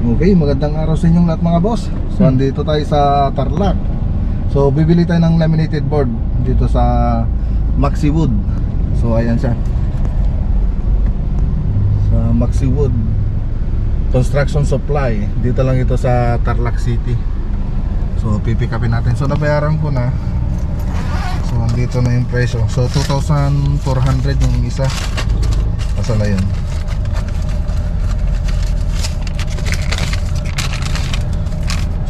Okay, magandang araw sa inyong lahat mga boss. So andito tayo sa Tarlac. So bibili tayo ng laminated board dito sa Maxi Wood. So ayan siya, sa Maxi Wood Construction Supply. Dito lang ito sa Tarlac City. So pipikapin natin. So nabayaran ko na. So andito na yung presyo. So 2,400 yung isa. Asa na yun?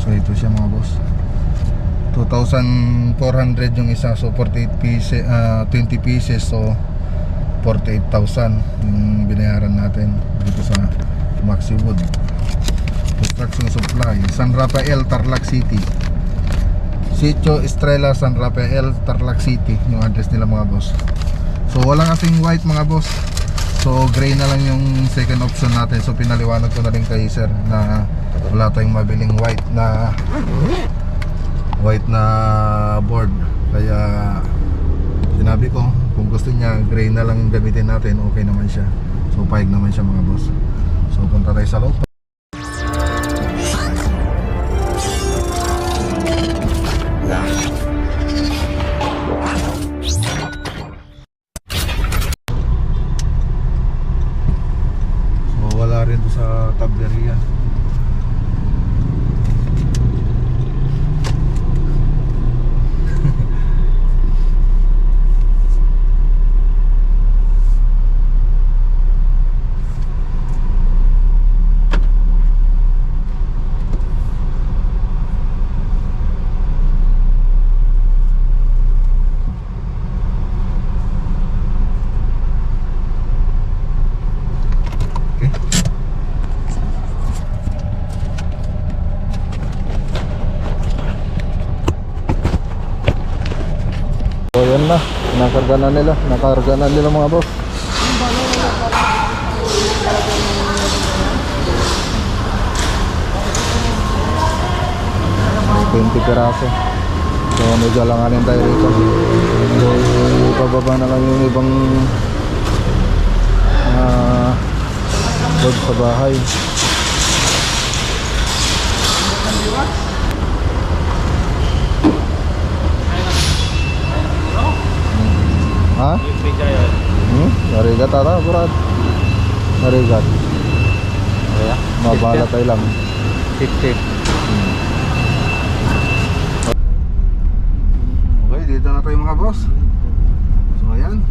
So ito siya mga boss, 2,400 yung isa. So 48 pieces, 20 pieces. So 48,000 yung binayaran natin dito sa Maxi Wood Construction Supply, San Rafael, Tarlac City. Sitio Estrella, San Rafael, Tarlac City yung address nila mga boss. So walang kasing white mga boss. So gray na lang yung second option natin. So pinaliwanag ko na rin kay sir na wala tayong mabiling white na board. Kaya sinabi ko kung gusto niya gray na lang gamitin natin, okay naman siya. So payag naman siya mga boss. So punta tayo sa loob. Wala rin doon sa tableria. So yan na, nakarga na nila mga boss. 20 piraso. So medyo langanin tayo rito. So ipababa na lang yung ibang board sa bahay. Ha? Arigat ata, Brad. Arigat. Mabala tayo lang. Tip. Okay, dito na tayo mga boss. So ayan,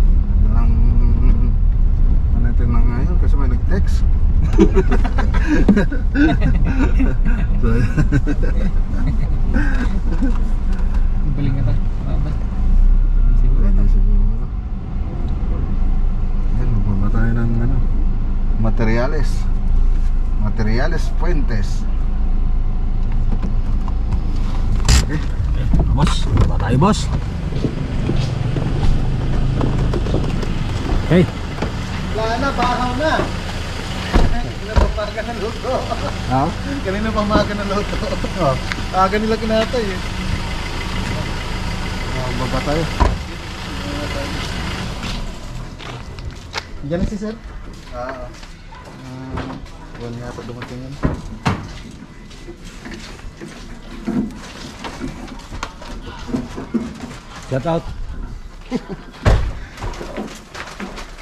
lang natin na ngayon kasi may nag-text. So Baling ka ta. Tayo ng materiales Fuentes. Okay, Boss, baba tayo boss. Okay. wala na, bakaw na. Kanina pa maga ng luto. Ha? Kanina pa maga ng luto. Aga nila kinatay eh. Baba tayo. Diyan na si sir? Wala yata dumating yan. Shout out.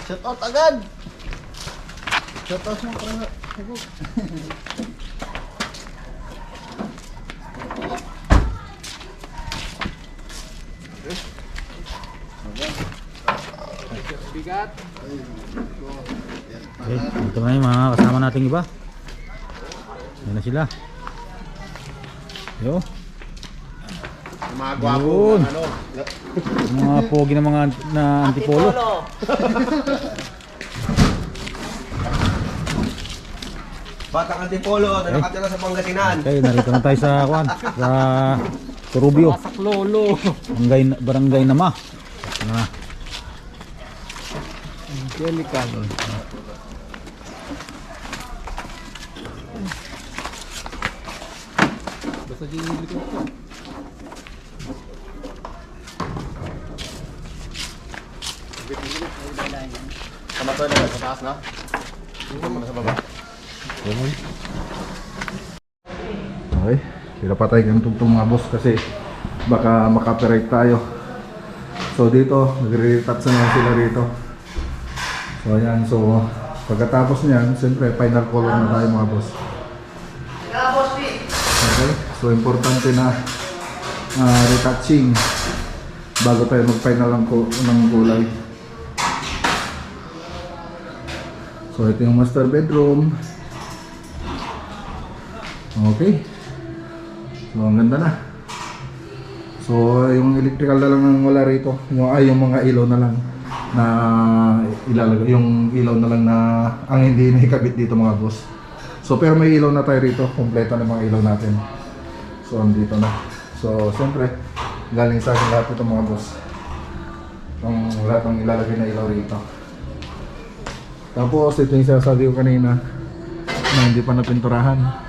Shout out agad! Shout out mo para bigat. Okay, ito na yung mga kasama nating iba. Yan na sila. Yo. Mga gwapo Yun. Mga pogi na mga antipolo. Batang antipolo na nakatira sa Pangasinan. Okay, narito na tayo sa sa Torubio. Masak lolo. Barangay Nama. Na. Angelical. Basta dyan yung likod ko. Sama to na sa taas na. Dito muna sa baba. Okay, pinapatay ko yung tugtong mga boss kasi baka maka-copyright tayo. So dito, nagre-retouch na sila rito. So ayan, so pagkatapos niyan, siyempre final color na tayo mga boss. Okay, so importante na retouching bago tayo mag-final ng kulay. So ito yung master bedroom. Okay. So ang ganda na. So yung electrical na lang ang wala rito. Yung mga ilaw na lang na ilalagay. Yung ilaw na lang na ang hindi nakikabit dito mga boss. So pero may ilaw na tayo rito. Kompleto na mga ilaw natin. So andito na. So siyempre galing sa akin lahat ito mga boss. Itong lahat ng ilalagay na ilaw rito. Tapos ito yung sinasabi ko kanina na hindi pa napinturahan.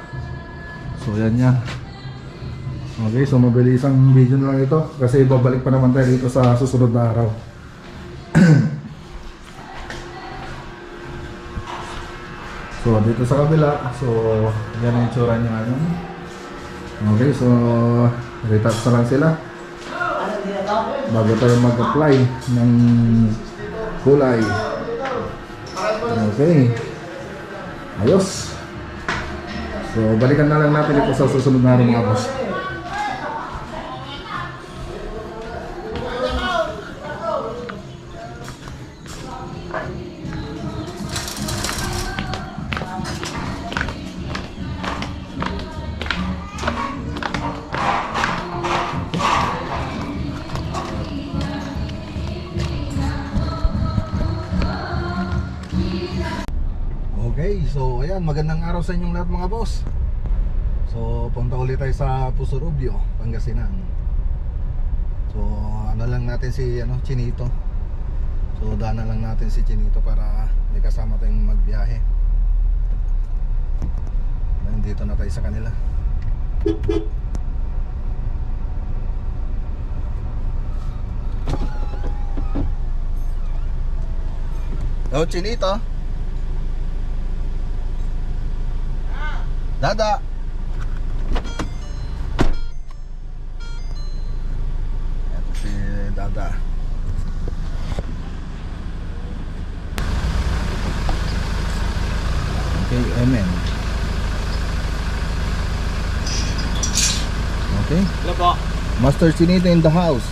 So yan yan. Okay, so mabilis ang video na lang ito kasi babalik pa naman tayo dito sa susunod na araw. So dito sa kabila, so yan ang itsura niya ngayon. Okay, so retouch na lang sila bago tayo mag-apply ng kulay. Okay, ayos. So balikan na lang natin ito sa susunod na araw mga boss. Okay, so ayan, magandang araw sa inyong lahat mga boss. So punta ulit tayo sa Pusurubio, Pangasinan. So ano lang natin si Chinito. So daanan lang natin si Chinito para may kasama tayong magbiyahe. Nandito na tayo sa kanila. Hello Chinito. Dada. Ito si Dada. Okay, amen. Okay. Hello po. Master Chinito in the house.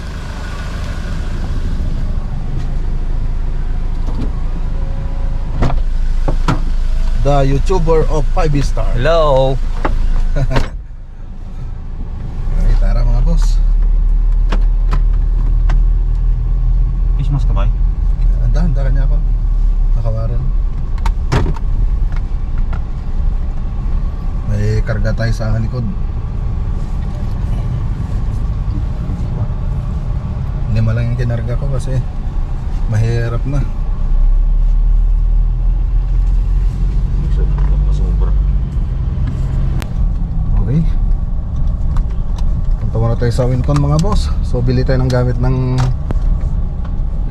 The YouTuber of 5-star. Hello. Okay, tara mga boss. Christmas ka ba? Handa ka niya ako. Nakawaran. May karga tayo sa likod. Lima lang yung kinarga ko kasi mahirap na. Okay. Punta muna tayo sa Wincon mga boss. So bili tayo ng gamit ng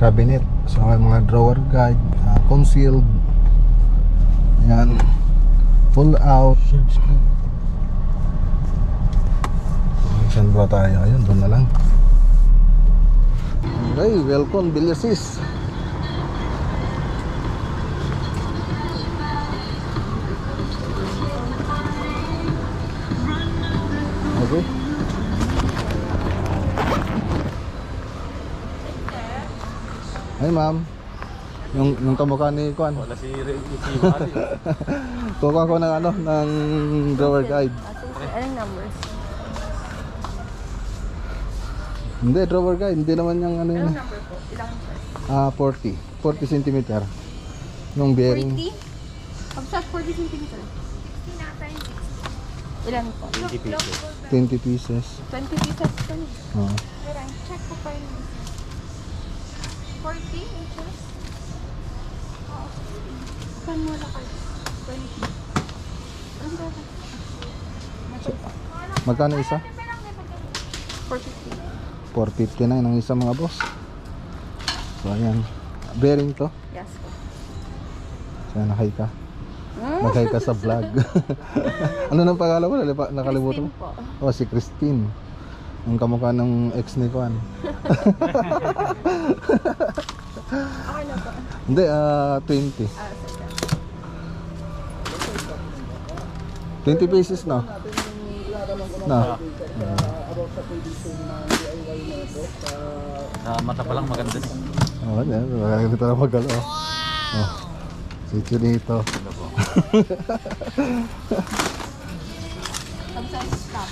cabinet. So may mga drawer guide, concealed. Yan. Pull out. Saan ba tayo? Ayun, doon na lang. Okay, welcome Biliasis. Okay. Ay ma'am. Yung kamukha ni Kwan. Wala si Mali. Kukuha ko ng ng drawer guide. Anong numbers? Hindi, drawer guide. Hindi naman yung yun. Anong number po? Ilang inches? 40 cm. Yung bearing. 40? Pag-shot 40 cm. Ilan po? 20 pesos. 20 pieces. 20 pieces po niya. Oo. Check ko pa yun. 40 inches? Oo. Saan mo wala kayo? 20. Ano ba? Magkano isa? 450. 450 na yung isa mga boss. So ayan. Bearing to. Yes po. So ayan, high ka. Mag-hi ka sa vlog. Ano nang pangalan mo? Nakalimutan mo? Christine po. Oh, si Christine. Ang kamukha ng ex ni Juan. Okay na po. Hindi, 20. Ah, sige. 20 pieces na. Na. Sa mata pa lang maganda din. Oh, yan. Makakaganda na magalo. Oh. Sityo dito. Sometimes stop.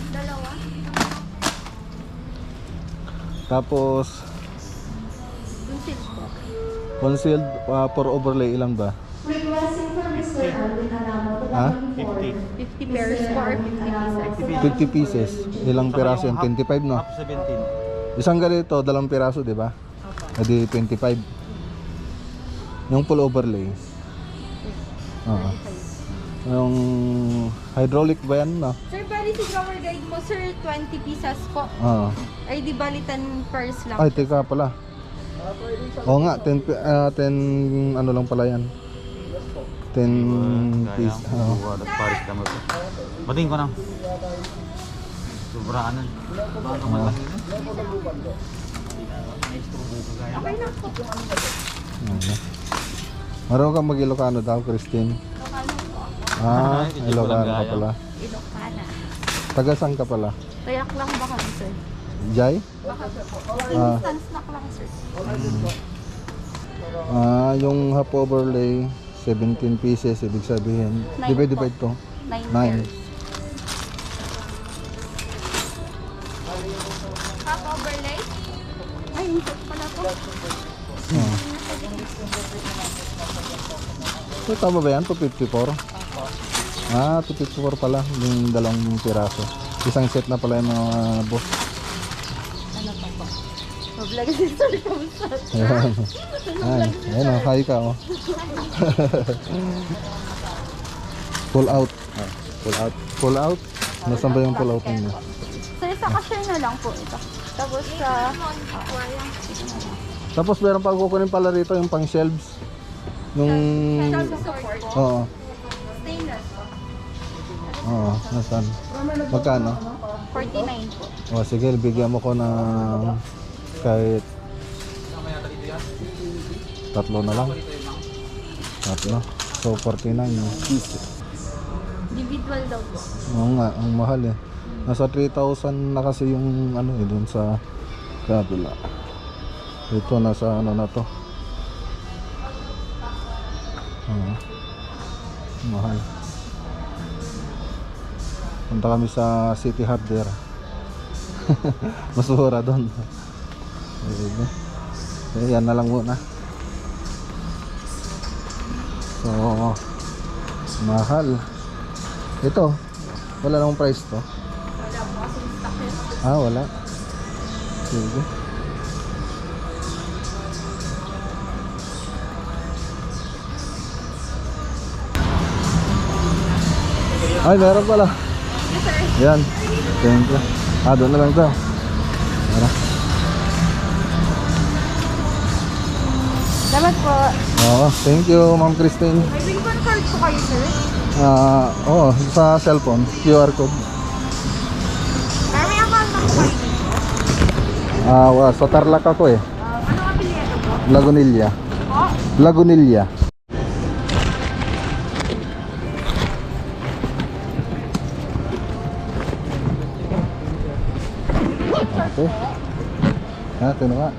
Dalawa. Tapos, Concealed po. concealed for overlay ilan ba? Ha? 50 pairs po or 50 pieces. 50 pieces. Ilang piraso yan? 25 no? Half 17. Isang ganito, 2 piraso, di ba? Edi 25. Yung full overlay. Oo. Yung hydraulic ba yan, no? Sir, bali si drawer guide mo, sir, 20 pieces po. Oo. Ay, di bali 10 pairs lang. Ay, teka pala. Oo nga, 10 ano lang pala yan. 10 piece. Oo. Paris ka mo ito. Batiin ko na. Sobrang ano. Baka malaki na. Okay na po. Oo. Marunong kang mag-Ilocano daw, Christine. Lokano po. Ah, Ay, hindi ko Ilocano lang ka gaya. pala. Ilocana. Taga saan ka pala? Kayak lang ba kami, sir? Jai? Baka po. Instance knock lang, sir. Yung half overlay, 17 pieces, ibig sabihin. Nine Divide to. 9 9. pairs. Half overlay? Ay, insert pala po. So, tama ba yan? 254? Ah, 254 pala. Yung dalawang piraso. Isang set na pala yung mga boss. Ano pa po? Mablog si Sir Kamsat. Ayan. Ay, ayun o. Hi ka o. Pull out. Pull out. Pull out? Nasaan ba yung pull out niyo? Sir, sa cashier na lang po ito. Tapos sa... Tapos meron pa kukunin pala rito yung pang shelves. Yung... support po. Oo. Stainless po. Oo. Nasaan? Magkano? 49 po. O sige, bigyan mo ko ng kahit tatlo na lang. Tatlo. So 49 yung pieces. Individual daw po. Oo nga, ang mahal eh. Nasa 3,000 na kasi yung ano eh, dun sa kabila. Ito nasa ano na to. Oo. Mahal. Punta kami sa City Hardware. Mas mura doon. Yan na lang muna. So, mahal. Ito, wala namang price to. Wala po kasi stock yun. Ah, wala. Sige. Ay, meron pala. Yes, sir. Yan. Thank you. Ah, doon na lang ito. Tara. Salamat po. Oo, thank you, Ma'am Christine. May bigman card po kayo, sir. Oo, sa cellphone, QR code. May account na po kayo dito. Sa Tarlac ako eh. Ano apelyido po? Lagunilla. Po? Lagunilla. Okay. Ito na nga.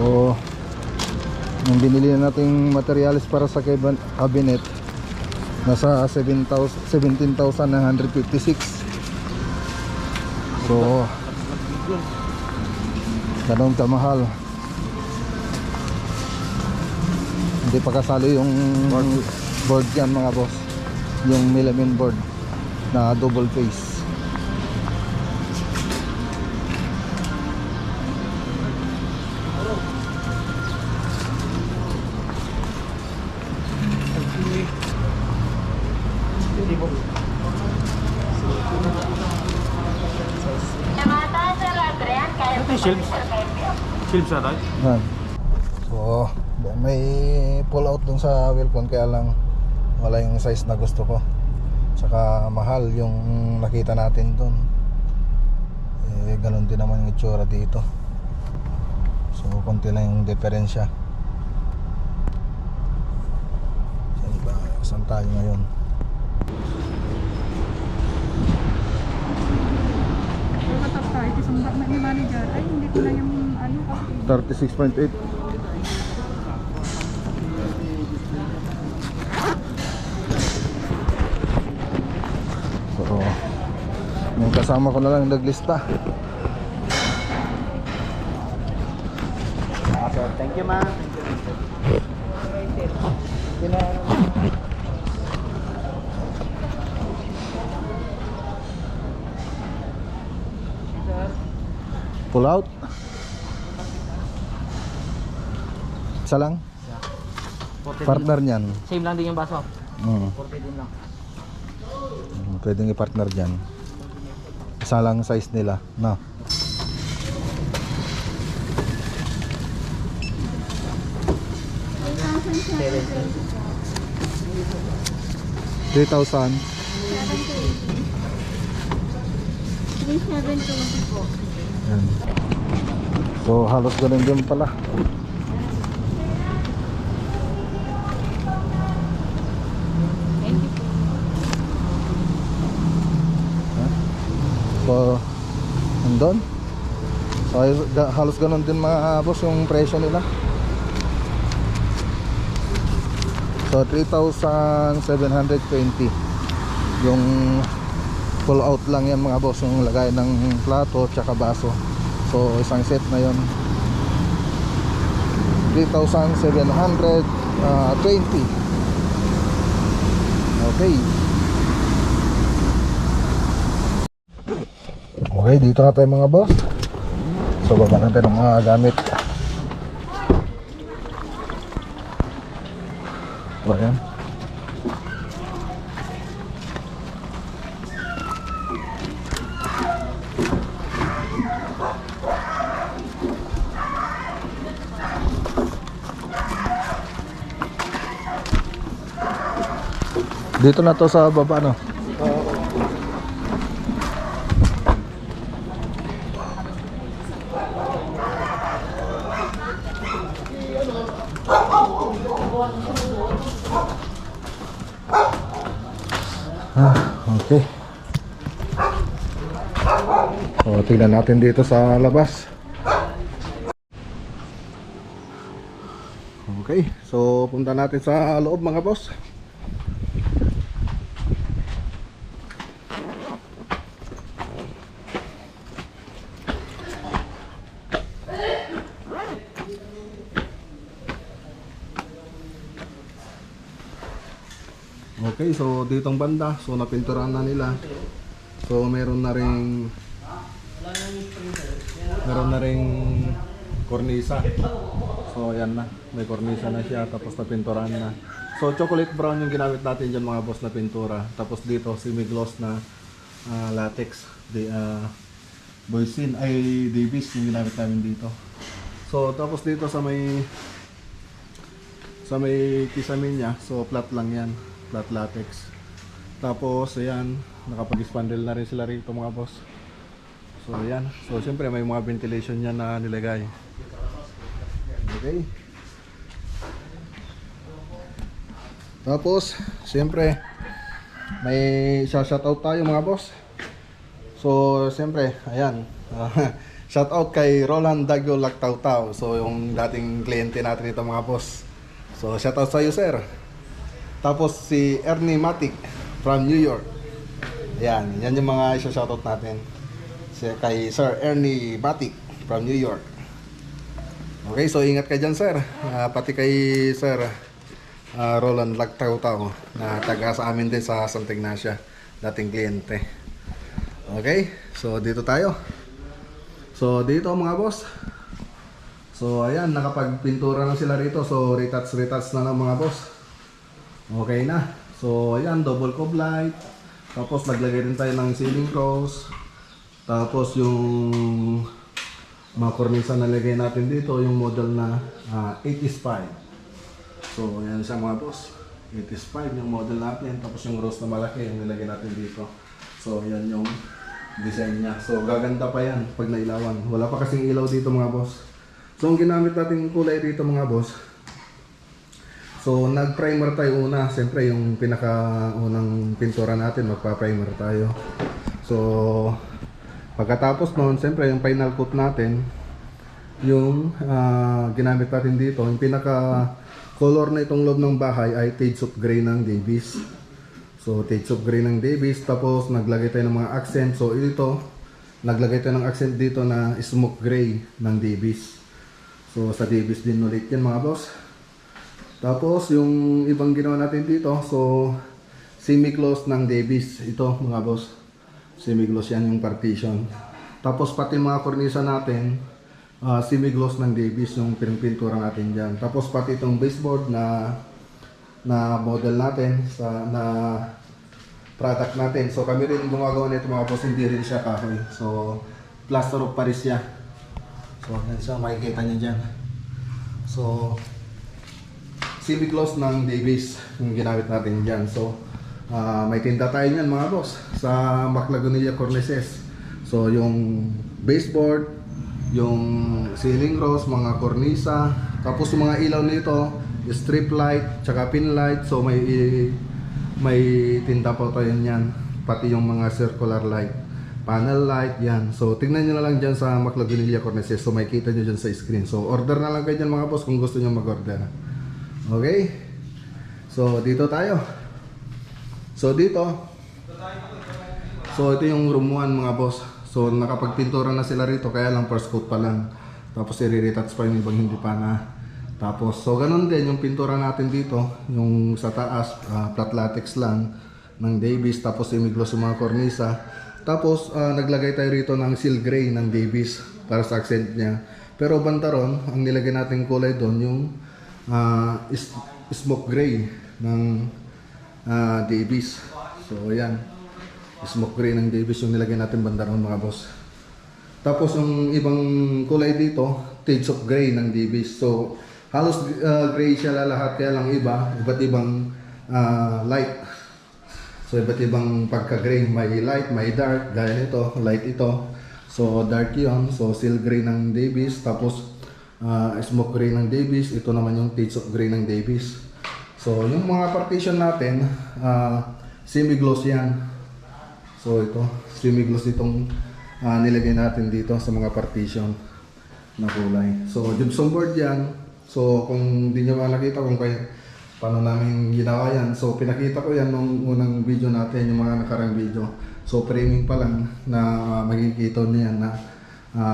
So, yung binili na nating materials para sa cabinet, nasa 17,956. So, ganun kamahal. Hindi pa kasali yung board yan mga boss, yung melamine board na double face. Ito yung shelves. Shelves na tayo. Yan. So, May pull out dun sa Wilcon, kaya lang wala yung size na gusto ko. Tsaka mahal yung nakita natin dun. Ganun din naman yung itsura dito. So konti lang yung diferensya. Saan tayo ngayon? Matap tayo. Isang ni manager. Ay, hindi ko na yung ano kasi. 36.8. So yung kasama ko na lang naglista. Thank you, ma. Pull out. Isa lang? Partner niyan. Same lang din yung baso. 40 din lang. Pwedeng i-partner dyan. Isa lang size nila, no? $3,000. 3,720 po. Yan. So halos ganun din pala. So nandun. So halos ganun din mga boss yung presyo nila. So 3,720 yung full out lang yan mga boss, yung lagay ng plato tsaka baso. So isang set na yon 3,720. Okay. Okay, dito na tayo mga boss. So baba natin ang mga gamit. So ayan. Dito na to sa baba, no? Okay. So tingnan natin dito sa labas. Okay, so punta natin sa loob mga boss. Okay, so ditong banda, so napinturahan na nila. So meron na ring kornisa. So ayan na, may kornisa na siya, tapos napinturahan na. So chocolate brown yung ginamit natin dyan mga boss na pintura. Tapos dito semi-gloss na latex, Boysin ay Davis yung ginamit namin dito. So tapos dito sa may kisame niya, so flat lang yan, flat latex. Tapos ayan, nakapag-spandrel na rin sila rito mga boss. So ayan, so syempre may mga ventilation niya na nilagay. Okay. Tapos syempre may shoutout tayo mga boss. So syempre ayan, shoutout kay Roland Dagyo Lactautau. So yung dating kliyente natin dito mga boss. So shoutout sa iyo sir. Tapos si Ernie Matic from New York. Ayan, yan yung mga shoutout natin. Kay Sir Ernie Matic from New York. Okay, so ingat ka dyan sir. Pati kay Sir Roland Lactautau na taga sa amin din sa Santa Ignacia, dating kliyente. Okay, so dito tayo. So dito mga boss. So ayan, nakapagpintura na sila rito. So retouch na lang mga boss. Okay na. So ayan, double cob light. Tapos naglagay rin tayo ng ceiling cross. Tapos yung mga kornisa na lagay natin dito, yung model na 80s 5. So yan siya mga boss. 85 yung model natin. Tapos yung rose na malaki yung nilagay natin dito. So yan yung design niya. So gaganda pa yan pag nailawan. Wala pa kasing ilaw dito mga boss. So ang ginamit natin kulay dito mga boss. So nag-primer tayo una. Siyempre yung pinaka-unang pintura natin, magpa-primer tayo. So pagkatapos noon, siyempre yung final coat natin, yung ginamit natin dito, yung pinaka color na itong loob ng bahay ay Shades of Grey ng Davis. So Shades of Grey ng Davis. Tapos naglagay tayo ng mga accent. So ito, naglagay tayo ng accent dito na Smoke Grey ng Davis. So sa Davis din ulit yan mga boss. Tapos yung ibang ginawa natin dito, so semi-gloss ng Davis. Ito mga boss, semi-gloss yan yung partition. Tapos pati mga kornisa natin, semi-gloss ng Davis yung pintura natin dyan. Tapos pati itong baseboard na model natin na product natin. So kami rin gumagawa nito mga boss, hindi rin siya kahoy. So plaster of Paris siya. So yan siya, makikita niyo dyan. So semi-gloss ng Davis yung ginamit natin dyan. So may tinda tayo niyan mga boss sa Maclagonilla Cornices. So yung baseboard, yung ceiling rose, mga kornisa, tapos yung mga ilaw nito, strip light, tsaka pin light. So may tinda pa tayo niyan, pati yung mga circular light, panel light, yan. So tingnan nyo na lang dyan sa Maclagonilla Cornices. So may kita nyo dyan sa screen. So order na lang kayo dyan mga boss kung gusto nyo mag-order. Okay, so dito tayo. So dito, so ito yung room 1 mga boss. So nakapagpintura na sila rito, kaya lang first coat pa lang. Tapos i-retouch pa yung ibang hindi pa na. Tapos so ganun din yung pintura natin dito, yung sa taas flat latex lang ng Davis. Tapos semi-gloss yung mga kornisa. Tapos naglagay tayo rito ng seal gray ng Davis para sa accent niya. Pero banda ron, ang nilagay natin kulay doon yung smoke gray ng Davis. So yan, smoke gray ng Davis yung nilagay natin banda ron mga boss. Tapos yung ibang kulay dito, shades of gray ng Davis. So halos gray siya lahat, kaya lang iba't ibang light. So iba't ibang pagka-gray, may light, may dark, gaya nito, light ito. So dark yon, so seal gray ng Davis. Tapos smoke gray ng Davis, ito naman yung shades of gray ng Davis. So yung mga partition natin, semi-gloss yan. So ito, semi-gloss itong nilagay natin dito sa mga partition na kulay. So gypsum board yan. So kung hindi nyo nakita kung paano namin ginawa yan, so pinakita ko yan nung unang video natin, yung mga nakarang video. So framing pa lang na makikita nyo yan na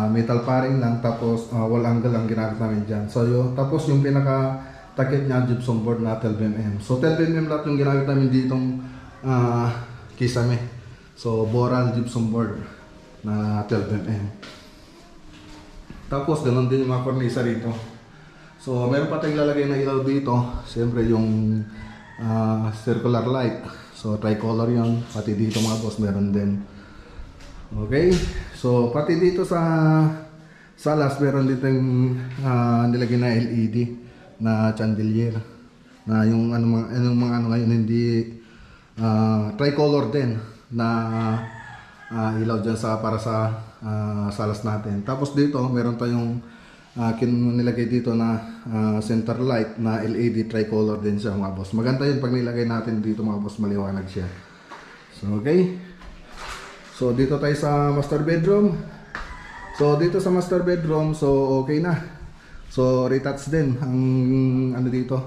metal paring lang, tapos wall angle lang ginamit namin dyan. So tapos yung pinaka takip niya, gypsum board na 12mm. So 12mm lahat yung ginamit namin ditong kisame. So Boral gypsum board na 12mm. Tapos ganun din yung mga kornisa rito. So meron pa tayong lalagay na ilaw dito. Siyempre yung circular light. So tricolor yun. Pati dito mga boss meron din. Okay. So pati dito sa salas meron dito yung nilagay na LED na chandelier. Na yung mga ngayon hindi tricolor din na ilaw dyan para sa salas natin. Tapos dito meron tayong nilagay dito na center light na LED tricolor din siya mga boss. Maganda yun pag nilagay natin dito mga boss, maliwanag siya. So okay. So dito tayo sa master bedroom. So dito sa master bedroom, so okay na. So retouch din ang ano dito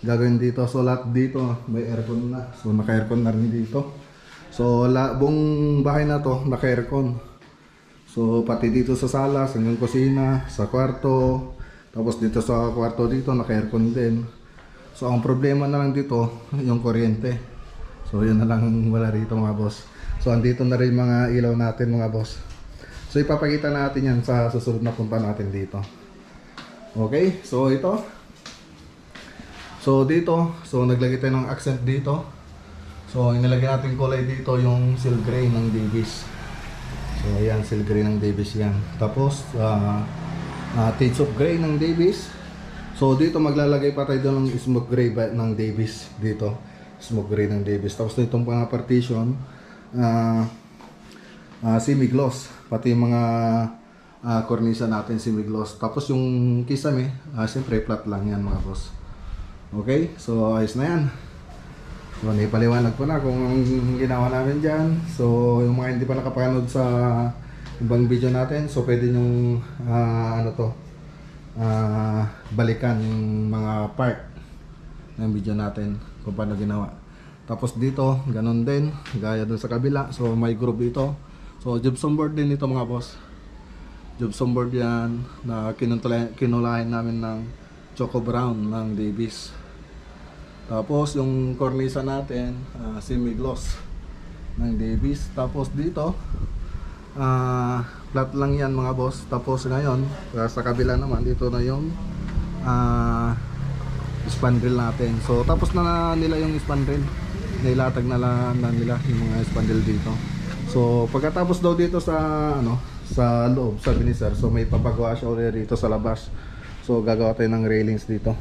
gagawin dito. So lahat dito may aircon na. So naka-aircon na rin dito. So buong bahay na to naka-aircon. So pati dito sa sala, sa kusina, sa kwarto, tapos dito sa kwarto dito naka-aircon din. So ang problema na lang dito yung kuryente. So yun na lang wala rito mga boss. So andito na rin mga ilaw natin mga boss. So ipapakita natin yan sa susunod na punta natin dito. Okay, so ito. So dito, so naglagay tayo ng accent dito. So inilagay natin kulay dito yung seal gray ng Davis. So ayan, seal gray ng Davis yan. Tapos shades of gray ng Davis. So dito maglalagay pa tayo doon ng smoke gray ng Davis dito. Smoke gray ng Davis. Tapos itong mga partition, semi-gloss. Pati yung mga cornisa natin semi-gloss. Tapos yung kisame, siyempre flat lang yan mga boss. Okay, so ayos na yan. So naipaliwanag ko na kung ang ginawa namin dyan. So yung mga hindi pa nakapanood sa ibang video natin, so pwede nyong balikan yung mga part ng video natin kung paano ginawa. Tapos dito, ganun din, gaya dun sa kabila. So may group dito. So gypsum board din ito mga boss. Gypsum board yan na kinulayan namin ng choco brown ng Davis. Tapos yung cornisa natin, semi-gloss ng Davis. Tapos dito, flat lang yan mga boss. Tapos ngayon, sa kabila naman, dito na yung spandrel natin. So tapos na nila yung spandrel. Nilatag na nila yung mga spandrel dito. So pagkatapos daw dito sa sa loob, sabi ni sir, so may papagawa siya ulit dito sa labas. So gagawa tayo ng railings dito.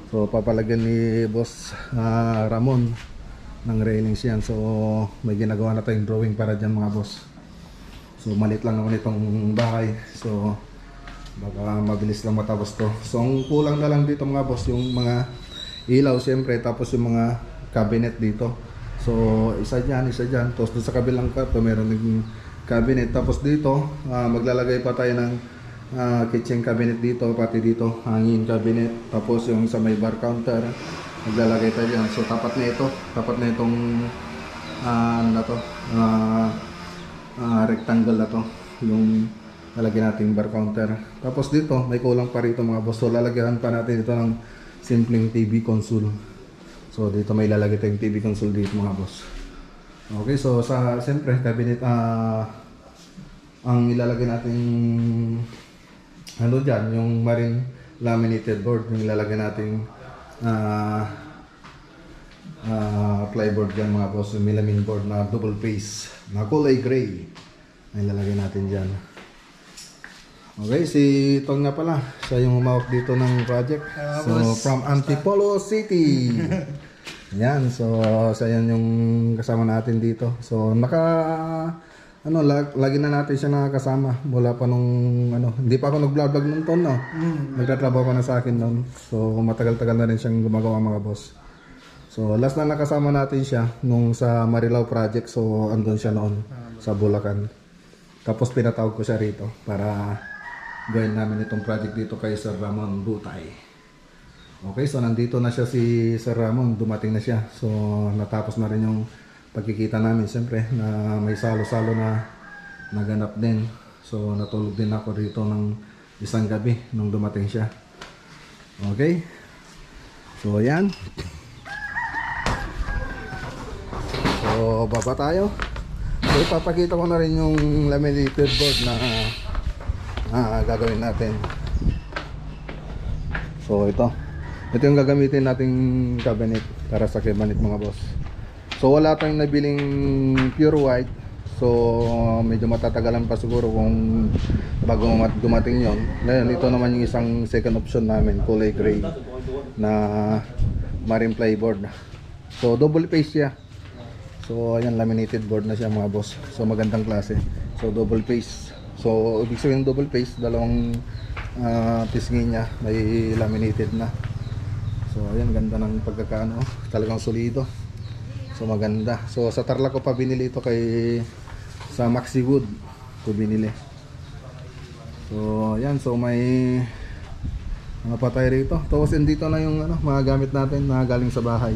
So papalagyan ni boss Ramon ng railings yan. So may ginagawa na tayong drawing para dyan mga boss. So malit lang naman itong bahay. So baka mabilis lang matapos to. So ang kulang na lang dito mga boss, yung mga ilaw siyempre, tapos yung mga cabinet dito. So isa dyan. Tapos doon sa kabilang kwarto meron ng cabinet. Tapos dito maglalagay pa tayo ng kitchen cabinet dito, pati dito hangin cabinet. Tapos yung sa may bar counter maglalagay tayo dyan. So tapat na itong rectangle na to, yung lalagyan natin bar counter. Tapos dito may kulang pa rito mga boss. So lalagyan pa natin ito ng simpleng TV console. So dito may lalagay tayong TV console dito mga boss. Okay, so sa siyempre cabinet, ang ilalagay natin dyan, yung marine laminated board, yung ilalagay natin plyboard dyan mga boss, yung melamine board na double face na kulay gray na ilalagay natin dyan. Okay, si Tong nga pala, siya yung humawak dito ng project. So from Antipolo City. Yan, so siya yan yung kasama natin dito. So lagi na natin siya nakakasama mula pa nung hindi pa ako nag-vlog nung ton, no. Nagtatrabaho pa na sa akin noon. So matagal-tagal na rin siyang gumagawa mga boss. So last na nakasama natin siya nung sa Marilao project. So andun siya noon sa Bulacan. Tapos pinatawag ko siya rito para gawin namin itong project dito kay Sir Ramon Butay. Okay, so nandito na siya si Sir Ramon, dumating na siya. So natapos na rin yung pagkikita namin, siyempre na may salo-salo na naganap din. So natulog din ako dito ng isang gabi nung dumating siya. Okay, so yan. So baba tayo. So ipapakita ko na rin yung laminated board na gagawin natin. So ito yung gagamitin nating cabinet para sa cabinet mga boss. So wala tayong nabiling pure white. So medyo matatagalan pa siguro kung bago dumating yon. Ngayon ito naman yung isang second option namin, kulay gray na marine plyboard. So double face siya. So ayan, laminated board na siya mga boss. So magandang klase. So double face. So ibig sabihin double face, dalawang pisngi niya may laminated na. So ayan, ganda ng pagkakaano, talagang solido. So maganda. So sa Tarlac ko pa binili ito sa Maxi Wood ko binili. So ayan, so may mga patay rito. Tapos dito na yung mga gamit natin na galing sa bahay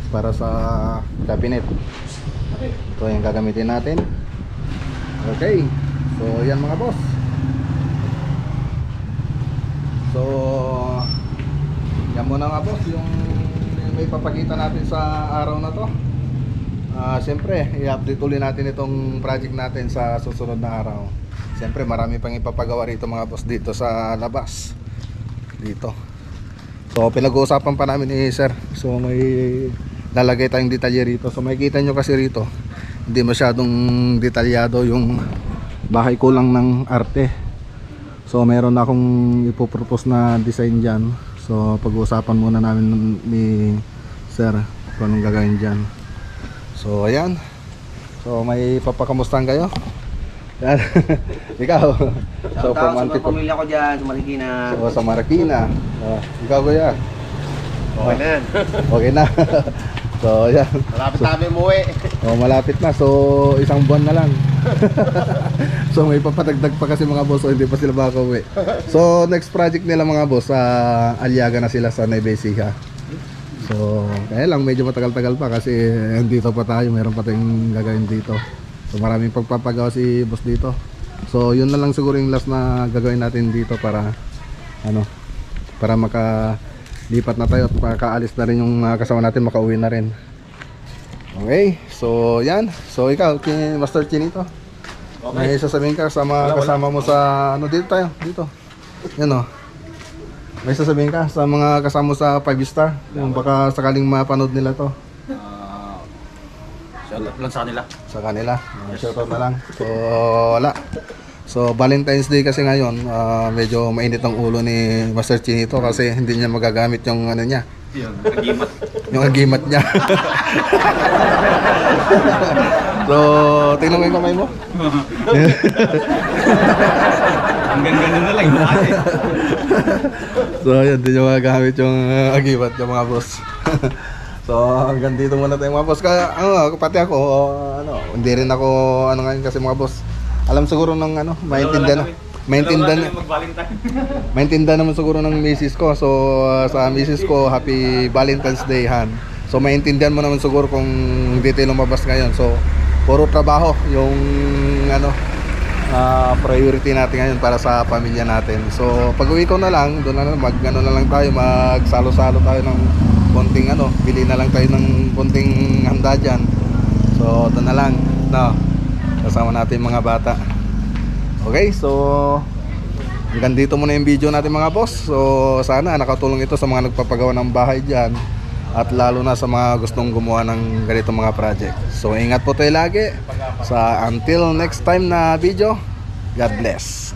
para sa cabinet. Ito yung gagamitin natin. Okay, so yan mga boss. So yan muna nga boss yung may papakita natin sa araw na to. Siyempre i-update ulit natin itong project natin sa susunod na araw. Siyempre marami pang ipapagawa rito mga boss dito sa labas dito. So pinag-uusapan pa namin ni sir. So may lalagay tayong detalye rito. So makikita nyo kasi rito hindi masyadong detalyado yung bahay, ko lang ng arte. So meron na akong ipopropose na design dyan. So pag-uusapan muna namin ni Sir kung anong gagawin dyan. So ayan. So may papakamustahan kayo? Yan. Ikaw. So Shoutout from sa mga Antipolo. pamilya ko dyan, sa Marikina. So sa Marikina. Ikaw kuya. Okay na yan. Okay na. So yan. Malapit namin umuwi. Malapit na. So isang buwan na lang. So may papatagdag pa kasi mga boss, so hindi pa sila makauwi. So next project nila mga boss, sa Aliaga na sila sa Nueva Ecija. So kaya lang medyo matagal-tagal pa kasi dito pa tayo, meron pa tayong gagawin dito. So maraming pagpapagawa si boss dito. So yun na lang siguro yung last na gagawin natin dito para para makalipat na tayo at makaalis na rin yung mga kasama natin, makauwi na rin. Okay, so yan. So ikaw, Master Chinito, may sasabihin ka sa mga kasama mo sa dito tayo, dito. Yan o. May sasabihin ka sa mga kasama mo sa 5 star, kung baka sakaling mapanood nila to. Shoutout lang sa kanila. Sa kanila, shoutout na lang. So wala. So Valentine's Day kasi ngayon, medyo mainit ang ulo ni Master Chinito kasi hindi niya magagamit yung niya. Yung agimat niya. So, tingnan mo yung kamay mo. Hanggang ganun na lang yung ate. So, yun, hindi niya magagamit yung agimat yung mga boss. So, hanggang dito muna tayo mga boss. Kaya, pati ako, hindi rin ako, ngayon kasi mga boss. Alam siguro ng, maintindihan naman siguro ng misis ko. So sa misis ko, happy Valentine's Day, Han. So maintindihan mo naman siguro kung hindi tayo lumabas ngayon. So puro trabaho yung priority natin ngayon para sa pamilya natin. So pag uwi ko na lang, doon na lang na lang tayo, magsalo-salo tayo ng konting bili na lang tayo ng konting handa dyan. So doon na lang, kasama natin mga bata. Okay, so hanggang dito muna yung video natin mga boss. So sana nakatulong ito sa mga nagpapagawa ng bahay dyan, at lalo na sa mga gustong gumawa ng ganitong mga project. So ingat po tayo lagi. Until next time na video, God bless.